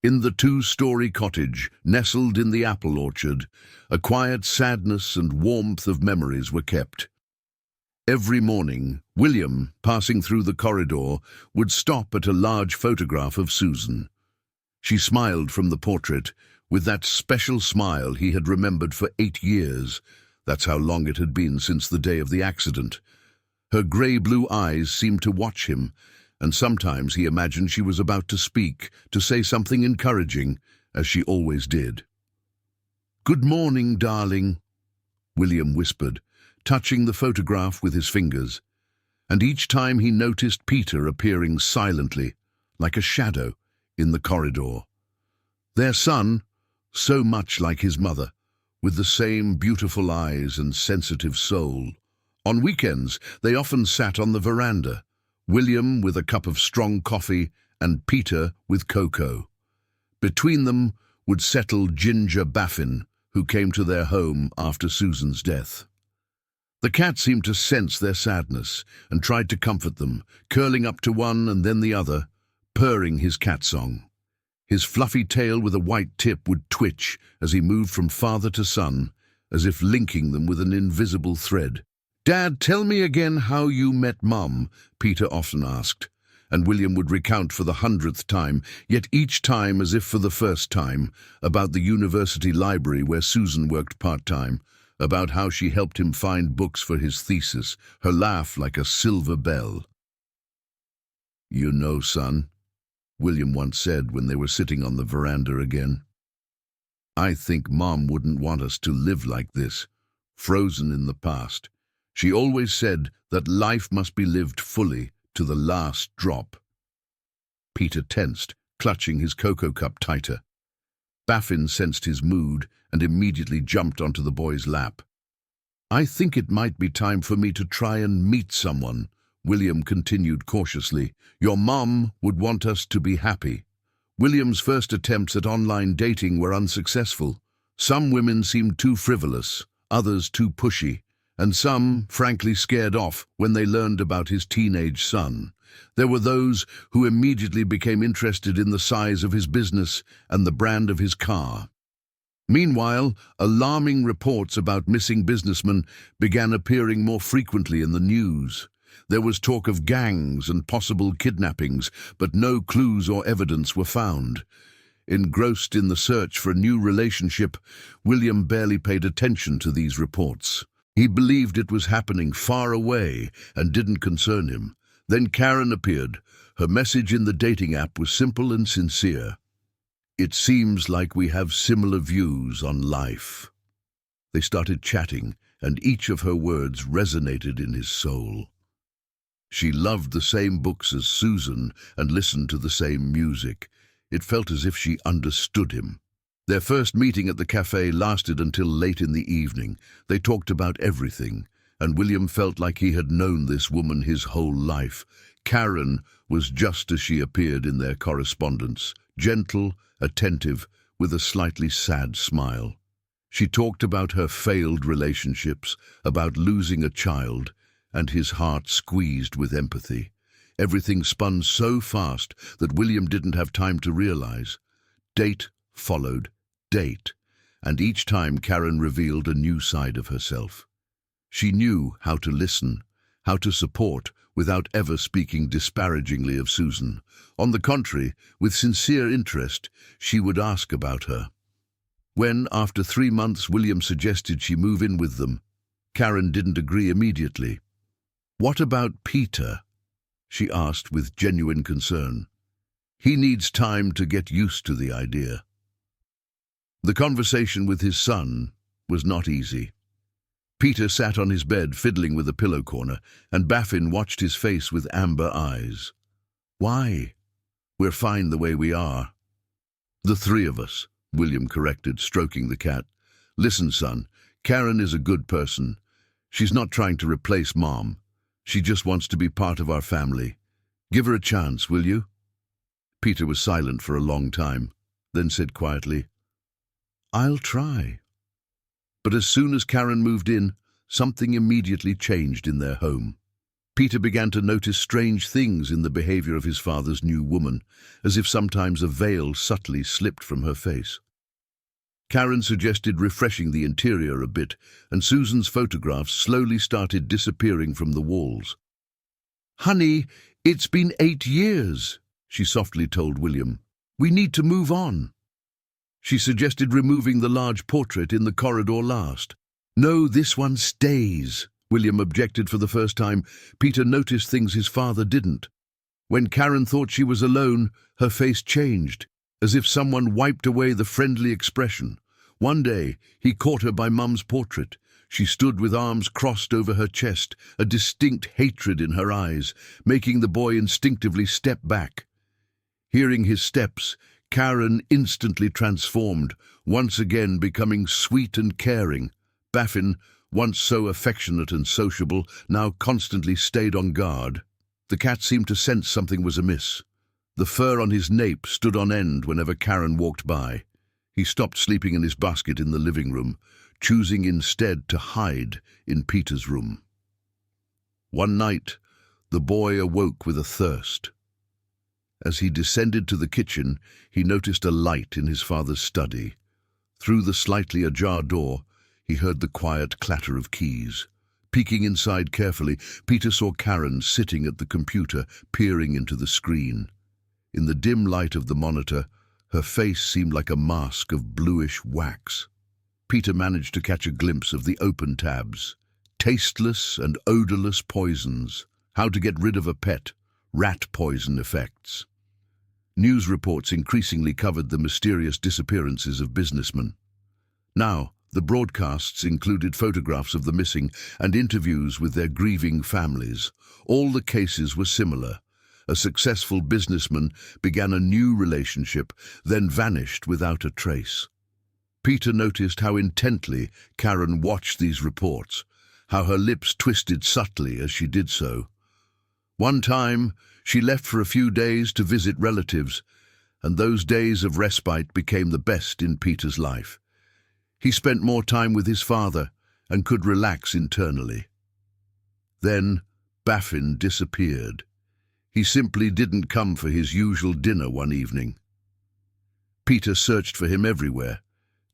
In the two-story cottage, nestled in the apple orchard, a quiet sadness and warmth of memories were kept. Every morning, William, passing through the corridor, would stop at a large photograph of Susan. She smiled from the portrait, with that special smile he had remembered for 8 years. That's how long it had been since the day of the accident. Her grey-blue eyes seemed to watch him, and sometimes he imagined she was about to speak, to say something encouraging, as she always did. "Good morning, darling," William whispered, touching the photograph with his fingers, and each time he noticed Peter appearing silently, like a shadow, in the corridor. Their son, so much like his mother, with the same beautiful eyes and sensitive soul. On weekends, they often sat on the veranda, William with a cup of strong coffee and Peter with cocoa. Between them would settle Ginger Baffin, who came to their home after Susan's death. The cat seemed to sense their sadness and tried to comfort them, curling up to one and then the other, purring his cat song. His fluffy tail with a white tip would twitch as he moved from father to son, as if linking them with an invisible thread. "Dad, tell me again how you met Mum," Peter often asked, and William would recount for the 100th time, yet each time as if for the first time, about the university library where Susan worked part-time, about how she helped him find books for his thesis, her laugh like a silver bell. "You know, son," William once said when they were sitting on the veranda again, "I think Mom wouldn't want us to live like this, frozen in the past. She always said that life must be lived fully to the last drop." Peter tensed, clutching his cocoa cup tighter. Baffin sensed his mood and immediately jumped onto the boy's lap. "I think it might be time for me to try and meet someone," William continued cautiously. "Your mom would want us to be happy." William's first attempts at online dating were unsuccessful. Some women seemed too frivolous, others too pushy, and some, frankly, scared off when they learned about his teenage son. There were those who immediately became interested in the size of his business and the brand of his car. Meanwhile, alarming reports about missing businessmen began appearing more frequently in the news. There was talk of gangs and possible kidnappings, but no clues or evidence were found. Engrossed in the search for a new relationship, William barely paid attention to these reports. He believed it was happening far away and didn't concern him. Then Karen appeared. Her message in the dating app was simple and sincere. "It seems like we have similar views on life." They started chatting, and each of her words resonated in his soul. She loved the same books as Susan and listened to the same music. It felt as if she understood him. Their first meeting at the cafe lasted until late in the evening. They talked about everything, and William felt like he had known this woman his whole life. Karen was just as she appeared in their correspondence, gentle, attentive, with a slightly sad smile. She talked about her failed relationships, about losing a child, and his heart squeezed with empathy. Everything spun so fast that William didn't have time to realize. Date followed date, and each time Karen revealed a new side of herself. She knew how to listen, how to support, without ever speaking disparagingly of Susan. On the contrary, with sincere interest, she would ask about her. When, after 3 months, William suggested she move in with them, Karen didn't agree immediately. "What about Peter?" she asked with genuine concern. "He needs time to get used to the idea." The conversation with his son was not easy. Peter sat on his bed fiddling with a pillow corner, and Baffin watched his face with amber eyes. "Why? We're fine the way we are." "The 3 of us," William corrected, stroking the cat. "Listen, son, Karen is a good person. She's not trying to replace Mom. She just wants to be part of our family. Give her a chance, will you?" Peter was silent for a long time, then said quietly, "I'll try." But as soon as Karen moved in, something immediately changed in their home. Peter began to notice strange things in the behavior of his father's new woman, as if sometimes a veil subtly slipped from her face. Karen suggested refreshing the interior a bit, and Susan's photographs slowly started disappearing from the walls. "Honey, it's been 8 years," she softly told William. "We need to move on." She suggested removing the large portrait in the corridor last. "No, this one stays," William objected for the first time. Peter noticed things his father didn't. When Karen thought she was alone, her face changed, as if someone wiped away the friendly expression. One day, he caught her by Mum's portrait. She stood with arms crossed over her chest, a distinct hatred in her eyes, making the boy instinctively step back. Hearing his steps, Karen instantly transformed, once again becoming sweet and caring. Baffin, once so affectionate and sociable, now constantly stayed on guard. The cat seemed to sense something was amiss. The fur on his nape stood on end whenever Karen walked by. He stopped sleeping in his basket in the living room, choosing instead to hide in Peter's room. One night, the boy awoke with a thirst. As he descended to the kitchen, he noticed a light in his father's study. Through the slightly ajar door, he heard the quiet clatter of keys. Peeking inside carefully, Peter saw Karen sitting at the computer, peering into the screen. In the dim light of the monitor, her face seemed like a mask of bluish wax. Peter managed to catch a glimpse of the open tabs. Tasteless and odorless poisons. How to get rid of a pet. Rat poison effects. News reports increasingly covered the mysterious disappearances of businessmen. Now, the broadcasts included photographs of the missing and interviews with their grieving families. All the cases were similar. A successful businessman began a new relationship, then vanished without a trace. Peter noticed how intently Karen watched these reports, how her lips twisted subtly as she did so. One time, she left for a few days to visit relatives, and those days of respite became the best in Peter's life. He spent more time with his father and could relax internally. Then, Baffin disappeared. He simply didn't come for his usual dinner one evening. Peter searched for him everywhere,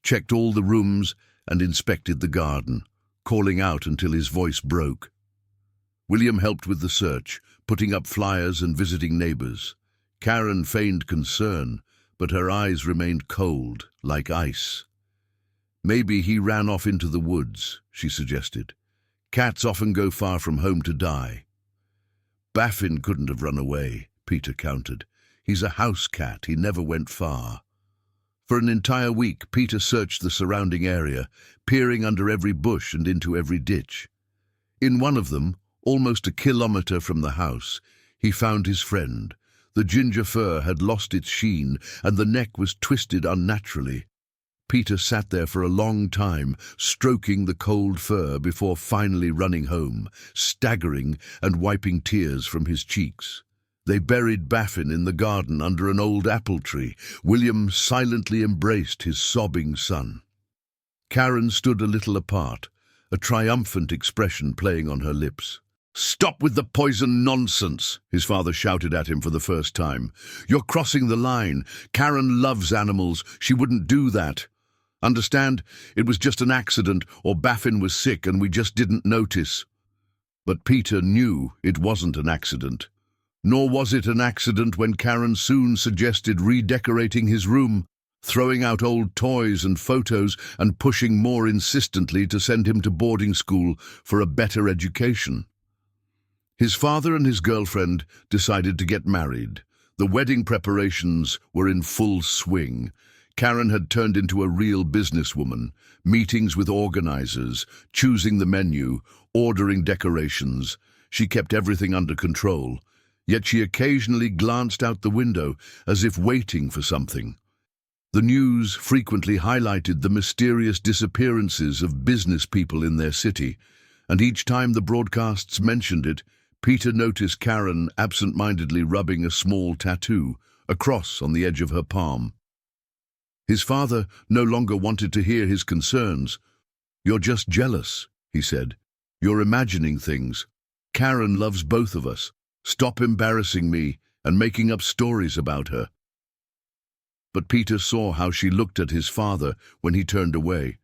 checked all the rooms and inspected the garden, calling out until his voice broke. William helped with the search, putting up flyers and visiting neighbors. Karen feigned concern, but her eyes remained cold, like ice. "Maybe he ran off into the woods," she suggested. "Cats often go far from home to die." "Baffin couldn't have run away," Peter countered. "He's a house cat, he never went far." For an entire week, Peter searched the surrounding area, peering under every bush and into every ditch. In one of them, almost a kilometer from the house, he found his friend. The ginger fur had lost its sheen, and the neck was twisted unnaturally. Peter sat there for a long time, stroking the cold fur before finally running home, staggering and wiping tears from his cheeks. They buried Baffin in the garden under an old apple tree. William silently embraced his sobbing son. Karen stood a little apart, a triumphant expression playing on her lips. "Stop with the poison nonsense," his father shouted at him for the first time. "You're crossing the line. Karen loves animals. She wouldn't do that. Understand? It was just an accident, or Baffin was sick and we just didn't notice." But Peter knew it wasn't an accident. Nor was it an accident when Karen soon suggested redecorating his room, throwing out old toys and photos and pushing more insistently to send him to boarding school for a better education. His father and his girlfriend decided to get married. The wedding preparations were in full swing. Karen had turned into a real businesswoman, meetings with organizers, choosing the menu, ordering decorations. She kept everything under control, yet she occasionally glanced out the window as if waiting for something. The news frequently highlighted the mysterious disappearances of business people in their city, and each time the broadcasts mentioned it, Peter noticed Karen absent-mindedly rubbing a small tattoo, a cross on the edge of her palm. His father no longer wanted to hear his concerns. "You're just jealous," he said. "You're imagining things." Karen loves both of us. Stop embarrassing me and making up stories about her." But Peter saw how she looked at his father when he turned away,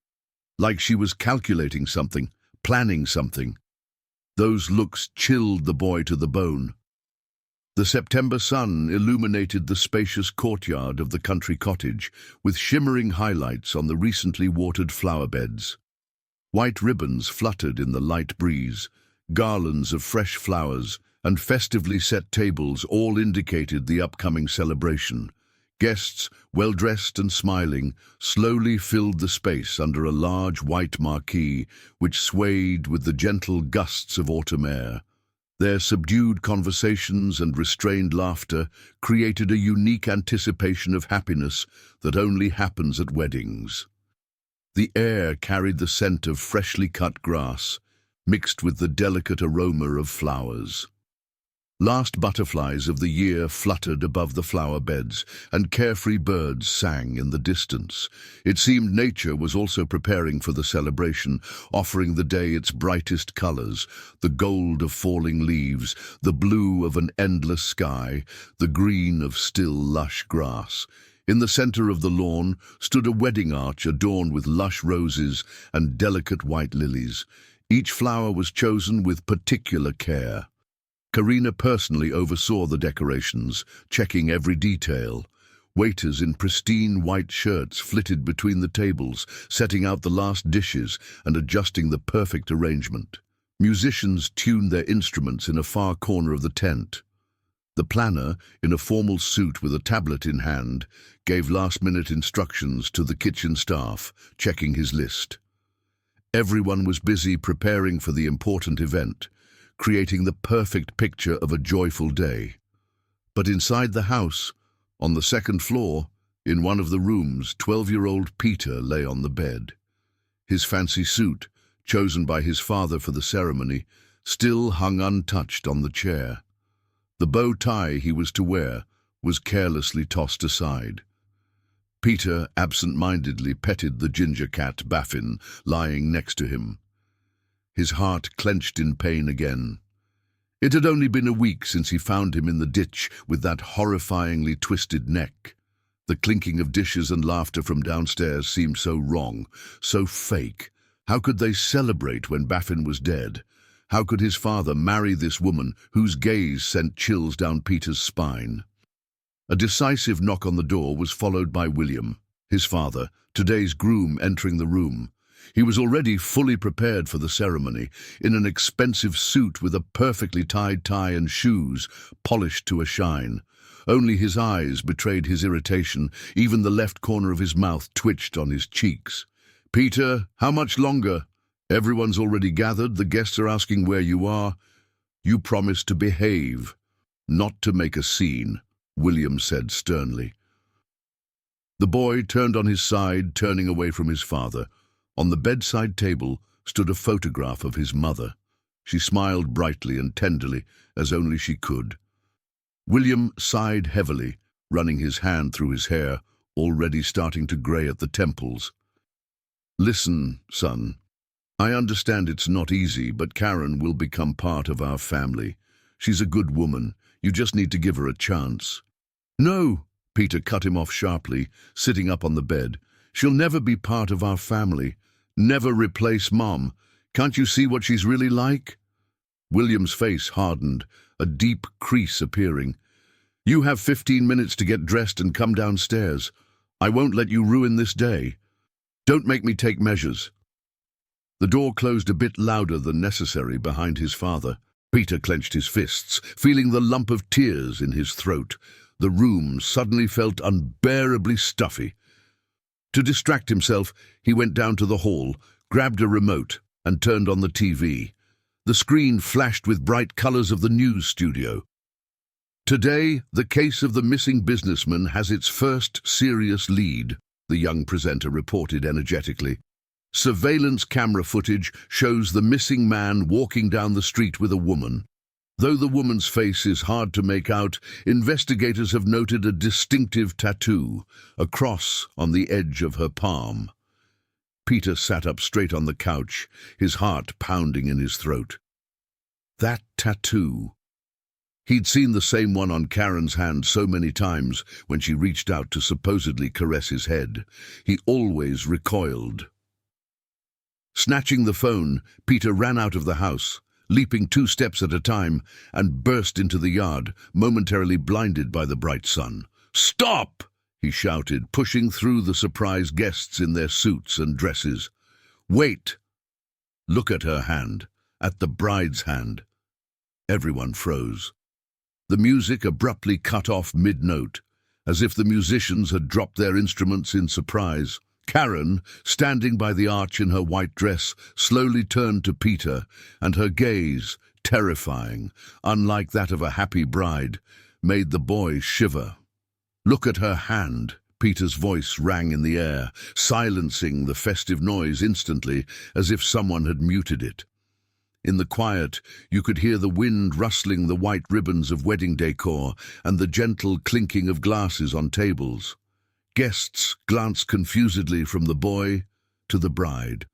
like she was calculating something, planning something. Those looks chilled the boy to the bone. The September sun illuminated the spacious courtyard of the country cottage, with shimmering highlights on the recently watered flower beds. White ribbons fluttered in the light breeze, garlands of fresh flowers, and festively set tables all indicated the upcoming celebration. Guests, well-dressed and smiling, slowly filled the space under a large white marquee which swayed with the gentle gusts of autumn air. Their subdued conversations and restrained laughter created a unique anticipation of happiness that only happens at weddings. The air carried the scent of freshly cut grass, mixed with the delicate aroma of flowers. Last butterflies of the year fluttered above the flower beds, and carefree birds sang in the distance. It seemed nature was also preparing for the celebration, offering the day its brightest colors: the gold of falling leaves, the blue of an endless sky, the green of still lush grass. In the center of the lawn stood a wedding arch adorned with lush roses and delicate white lilies. Each flower was chosen with particular care. Karina personally oversaw the decorations, checking every detail. Waiters in pristine white shirts flitted between the tables, setting out the last dishes and adjusting the perfect arrangement. Musicians tuned their instruments in a far corner of the tent. The planner, in a formal suit with a tablet in hand, gave last-minute instructions to the kitchen staff, checking his list. Everyone was busy preparing for the important event, creating the perfect picture of a joyful day. But inside the house, on the second floor, in one of the rooms, 12-year-old Peter lay on the bed. His fancy suit, chosen by his father for the ceremony, still hung untouched on the chair. The bow tie he was to wear was carelessly tossed aside. Peter absent-mindedly petted the ginger cat Baffin lying next to him. His heart clenched in pain again. It had only been a week since he found him in the ditch with that horrifyingly twisted neck. The clinking of dishes and laughter from downstairs seemed so wrong, so fake. How could they celebrate when Baffin was dead? How could his father marry this woman whose gaze sent chills down Peter's spine? A decisive knock on the door was followed by William, his father, today's groom, entering the room. He was already fully prepared for the ceremony, in an expensive suit with a perfectly tied tie and shoes, polished to a shine. Only his eyes betrayed his irritation. Even the left corner of his mouth twitched on his cheeks. "Peter, how much longer? Everyone's already gathered. The guests are asking where you are. You promised to behave, not to make a scene," William said sternly. The boy turned on his side, turning away from his father. On the bedside table stood a photograph of his mother. She smiled brightly and tenderly, as only she could. William sighed heavily, running his hand through his hair, already starting to grey at the temples. "Listen, son. I understand it's not easy, but Karen will become part of our family. She's a good woman. You just need to give her a chance." "No," Peter cut him off sharply, sitting up on the bed. "She'll never be part of our family. Never replace Mom. Can't you see what she's really like?" William's face hardened, a deep crease appearing. "You have 15 minutes to get dressed and come downstairs. I won't let you ruin this day. Don't make me take measures." The door closed a bit louder than necessary behind his father. Peter clenched his fists, feeling the lump of tears in his throat. The room suddenly felt unbearably stuffy. To distract himself, he went down to the hall, grabbed a remote, and turned on the TV. The screen flashed with bright colors of the news studio. "Today, the case of the missing businessman has its first serious lead," the young presenter reported energetically. "Surveillance camera footage shows the missing man walking down the street with a woman. Though the woman's face is hard to make out, investigators have noted a distinctive tattoo, a cross on the edge of her palm." Peter sat up straight on the couch, his heart pounding in his throat. That tattoo. He'd seen the same one on Karen's hand so many times when she reached out to supposedly caress his head. He always recoiled. Snatching the phone, Peter ran out of the house, leaping 2 steps at a time, and burst into the yard, momentarily blinded by the bright sun. "Stop!" he shouted, pushing through the surprised guests in their suits and dresses. "Wait! Look at her hand, at the bride's hand." Everyone froze. The music abruptly cut off mid-note, as if the musicians had dropped their instruments in surprise. Karen, standing by the arch in her white dress, slowly turned to Peter, and her gaze, terrifying, unlike that of a happy bride, made the boy shiver. "Look at her hand." Peter's voice rang in the air, silencing the festive noise instantly, as if someone had muted it. In the quiet, you could hear the wind rustling the white ribbons of wedding decor and the gentle clinking of glasses on tables. Guests glanced confusedly from the boy to the bride.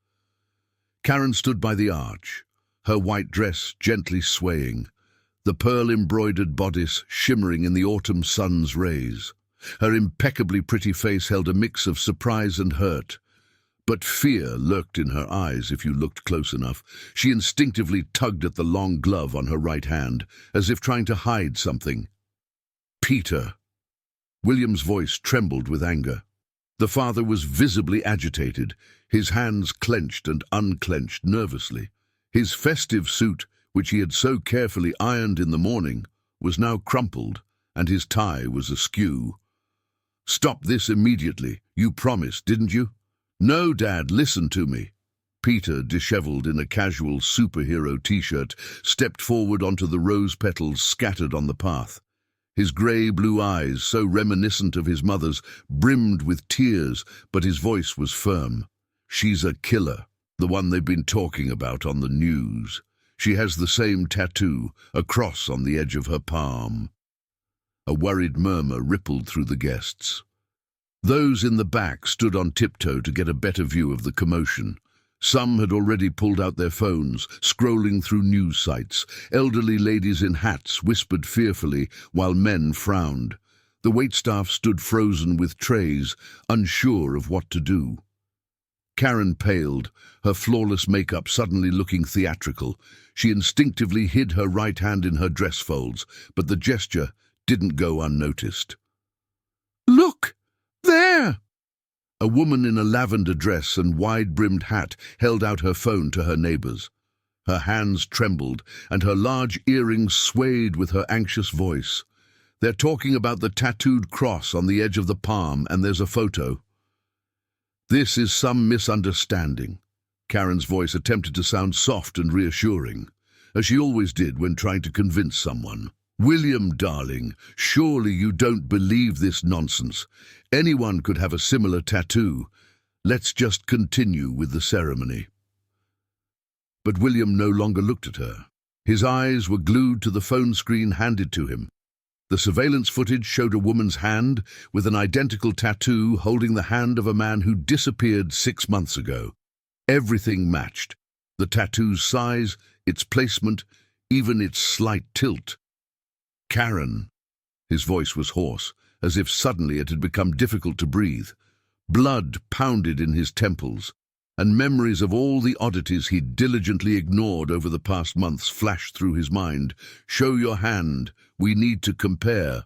Karen stood by the arch, her white dress gently swaying, the pearl-embroidered bodice shimmering in the autumn sun's rays. Her impeccably pretty face held a mix of surprise and hurt, but fear lurked in her eyes if you looked close enough. She instinctively tugged at the long glove on her right hand, as if trying to hide something. "Peter!" William's voice trembled with anger. The father was visibly agitated, his hands clenched and unclenched nervously. His festive suit, which he had so carefully ironed in the morning, was now crumpled, and his tie was askew. "Stop this immediately. You promised, didn't you?" "No, Dad, listen to me." Peter, disheveled in a casual superhero t-shirt, stepped forward onto the rose petals scattered on the path. His grey-blue eyes, so reminiscent of his mother's, brimmed with tears, but his voice was firm. "She's a killer, the one they've been talking about on the news. She has the same tattoo, a cross on the edge of her palm." A worried murmur rippled through the guests. Those in the back stood on tiptoe to get a better view of the commotion. Some had already pulled out their phones, scrolling through news sites. Elderly ladies in hats whispered fearfully, while men frowned. The waitstaff stood frozen with trays, unsure of what to do. Karen paled, her flawless makeup suddenly looking theatrical. She instinctively hid her right hand in her dress folds, but the gesture didn't go unnoticed. "Look! There!" A woman in a lavender dress and wide-brimmed hat held out her phone to her neighbors. Her hands trembled, and her large earrings swayed with her anxious voice. "They're talking about the tattooed cross on the edge of the palm, and there's a photo." "This is some misunderstanding." Karen's voice attempted to sound soft and reassuring, as she always did when trying to convince someone. "William, darling, surely you don't believe this nonsense. Anyone could have a similar tattoo. Let's just continue with the ceremony." But William no longer looked at her. His eyes were glued to the phone screen handed to him. The surveillance footage showed a woman's hand with an identical tattoo holding the hand of a man who disappeared 6 months ago. Everything matched. The tattoo's size, its placement, even its slight tilt. "Karen." His voice was hoarse, as if suddenly it had become difficult to breathe. Blood pounded in his temples, and memories of all the oddities he'd diligently ignored over the past months flashed through his mind. "Show your hand. We need to compare."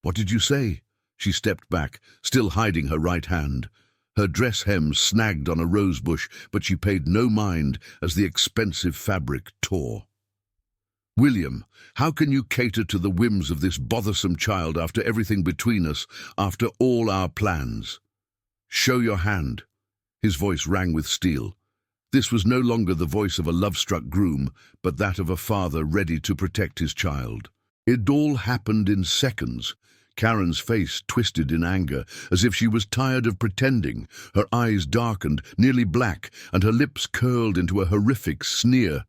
"What did you say?" She stepped back, still hiding her right hand. Her dress hem snagged on a rose bush, but she paid no mind as the expensive fabric tore. "William, how can you cater to the whims of this bothersome child after everything between us, after all our plans?" "Show your hand." His voice rang with steel. This was no longer the voice of a love-struck groom, but that of a father ready to protect his child. It all happened in seconds. Karen's face twisted in anger, as if she was tired of pretending. Her eyes darkened, nearly black, and her lips curled into a horrific sneer.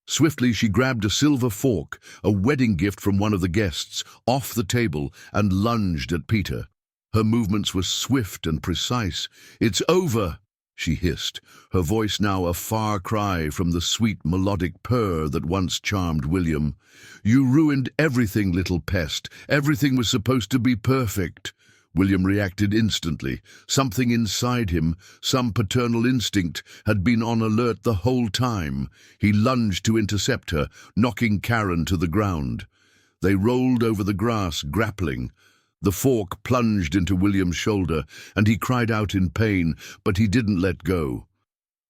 Swiftly she grabbed a silver fork, a wedding gift from one of the guests, off the table and lunged at Peter. Her movements were swift and precise. "It's over!" she hissed, her voice now a far cry from the sweet melodic purr that once charmed William. "You ruined everything, little pest. Everything was supposed to be perfect." William reacted instantly. Something inside him, some paternal instinct, had been on alert the whole time. He lunged to intercept her, knocking Karen to the ground. They rolled over the grass, grappling. The fork plunged into William's shoulder, and he cried out in pain, but he didn't let go.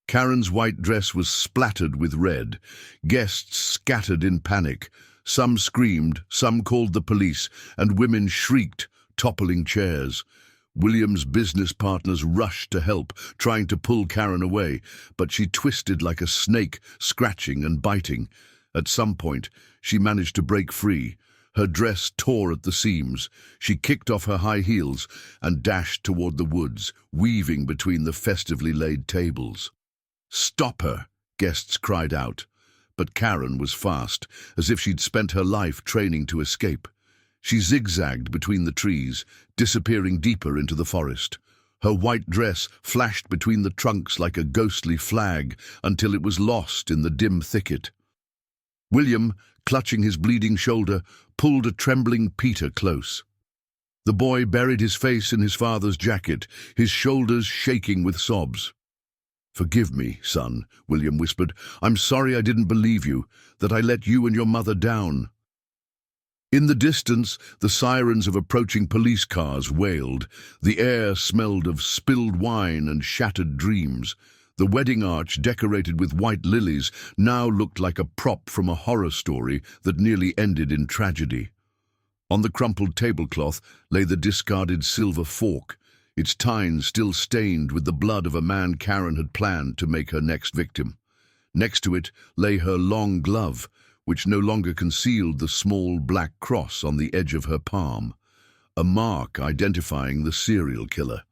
Karen's white dress was splattered with red. Guests scattered in panic. Some screamed, some called the police, and women shrieked, toppling chairs. William's business partners rushed to help, trying to pull Karen away, but she twisted like a snake, scratching and biting. At some point, she managed to break free. Her dress tore at the seams. She kicked off her high heels and dashed toward the woods, weaving between the festively laid tables. "Stop her!" guests cried out. But Karen was fast, as if she'd spent her life training to escape. She zigzagged between the trees, disappearing deeper into the forest. Her white dress flashed between the trunks like a ghostly flag until it was lost in the dim thicket. William, clutching his bleeding shoulder, pulled a trembling Peter close. The boy buried his face in his father's jacket, his shoulders shaking with sobs. "Forgive me, son," William whispered. "I'm sorry I didn't believe you, that I let you and your mother down." In the distance, the sirens of approaching police cars wailed. The air smelled of spilled wine and shattered dreams. The wedding arch, decorated with white lilies, now looked like a prop from a horror story that nearly ended in tragedy. On the crumpled tablecloth lay the discarded silver fork, its tines still stained with the blood of a man Karen had planned to make her next victim. Next to it lay her long glove, which no longer concealed the small black cross on the edge of her palm, a mark identifying the serial killer.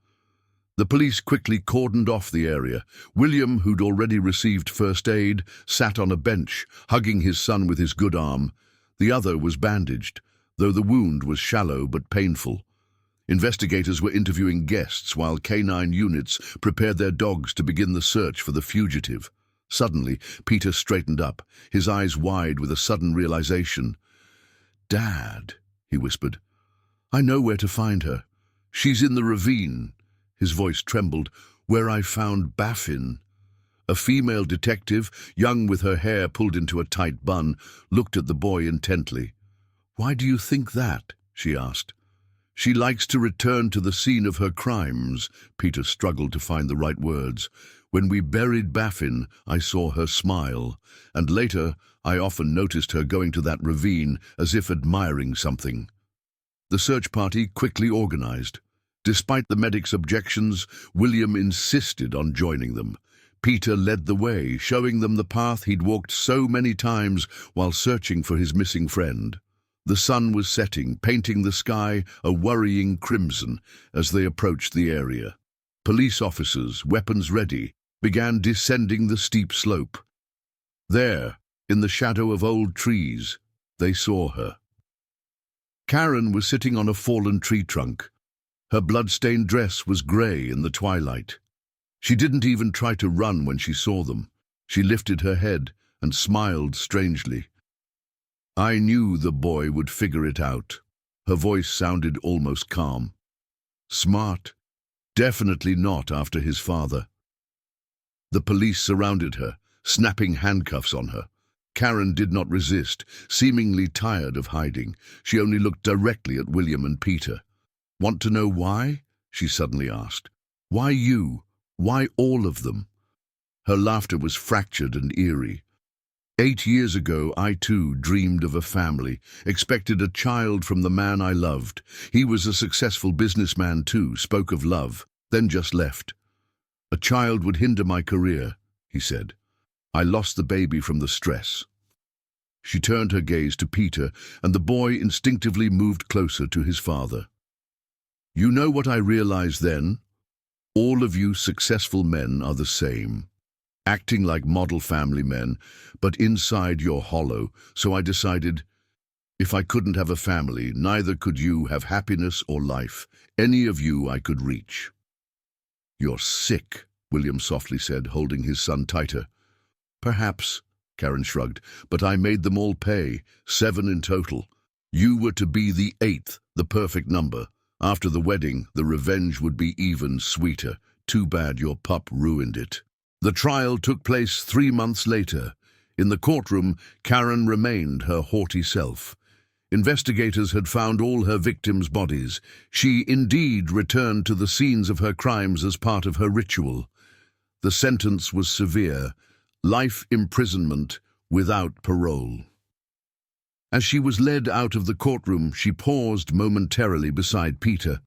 The police quickly cordoned off the area. William, who'd already received first aid, sat on a bench, hugging his son with his good arm. The other was bandaged, though the wound was shallow but painful. Investigators were interviewing guests while canine units prepared their dogs to begin the search for the fugitive. Suddenly, Peter straightened up, his eyes wide with a sudden realization. "Dad," he whispered, "I know where to find her. She's in the ravine." His voice trembled. "Where I found Baffin." A female detective, young with her hair pulled into a tight bun, looked at the boy intently. "Why do you think that?" she asked. "She likes to return to the scene of her crimes." Peter struggled to find the right words. "When we buried Baffin, I saw her smile, and later I often noticed her going to that ravine as if admiring something." The search party quickly organized. Despite the medic's objections, William insisted on joining them. Peter led the way, showing them the path he'd walked so many times while searching for his missing friend. The sun was setting, painting the sky a worrying crimson as they approached the area. Police officers, weapons ready, began descending the steep slope. There, in the shadow of old trees, they saw her. Karen was sitting on a fallen tree trunk. Her blood-stained dress was grey in the twilight. She didn't even try to run when she saw them. She lifted her head and smiled strangely. "I knew the boy would figure it out." Her voice sounded almost calm. "Smart? Definitely not after his father." The police surrounded her, snapping handcuffs on her. Karen did not resist, seemingly tired of hiding. She only looked directly at William and Peter. "Want to know why?" she suddenly asked. "Why you? Why all of them?" Her laughter was fractured and eerie. 8 years ago, I too dreamed of a family, expected a child from the man I loved. He was a successful businessman too, spoke of love, then just left. "A child would hinder my career," he said. "I lost the baby from the stress." She turned her gaze to Peter, and the boy instinctively moved closer to his father. "You know what I realized then? All of you successful men are the same, acting like model family men, but inside you're hollow, so I decided, if I couldn't have a family, neither could you have happiness or life. Any of you I could reach." "You're sick," William softly said, holding his son tighter. Perhaps, Karen shrugged, but I made them all pay, 7 in total. You were to be the 8th, the perfect number. After the wedding, the revenge would be even sweeter. Too bad your pup ruined it. The trial took place 3 months later. In the courtroom, Karen remained her haughty self. Investigators had found all her victims' bodies. She indeed returned to the scenes of her crimes as part of her ritual. The sentence was severe: life imprisonment without parole. As she was led out of the courtroom, she paused momentarily beside Peter.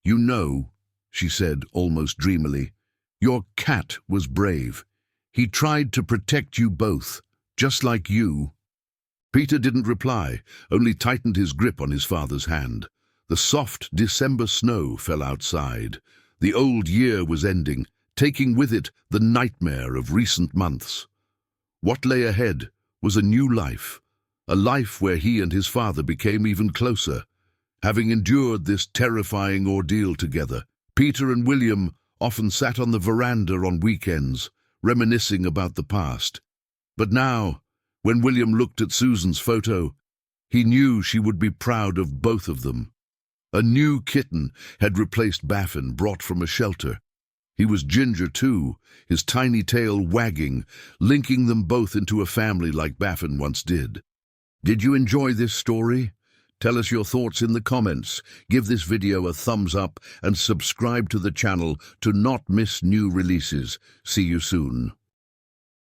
"You know," she said almost dreamily, "your cat was brave. He tried to protect you both, just like you." Peter didn't reply, only tightened his grip on his father's hand. The soft December snow fell outside. The old year was ending, taking with it the nightmare of recent months. What lay ahead was a new life, a life where he and his father became even closer. Having endured this terrifying ordeal together, Peter and William often sat on the veranda on weekends, reminiscing about the past. But now, when William looked at Susan's photo, he knew she would be proud of both of them. A new kitten had replaced Baffin, brought from a shelter. He was ginger too, his tiny tail wagging, linking them both into a family like Baffin once did. Did you enjoy this story? Tell us your thoughts in the comments. Give this video a thumbs up and subscribe to the channel to not miss new releases. See you soon.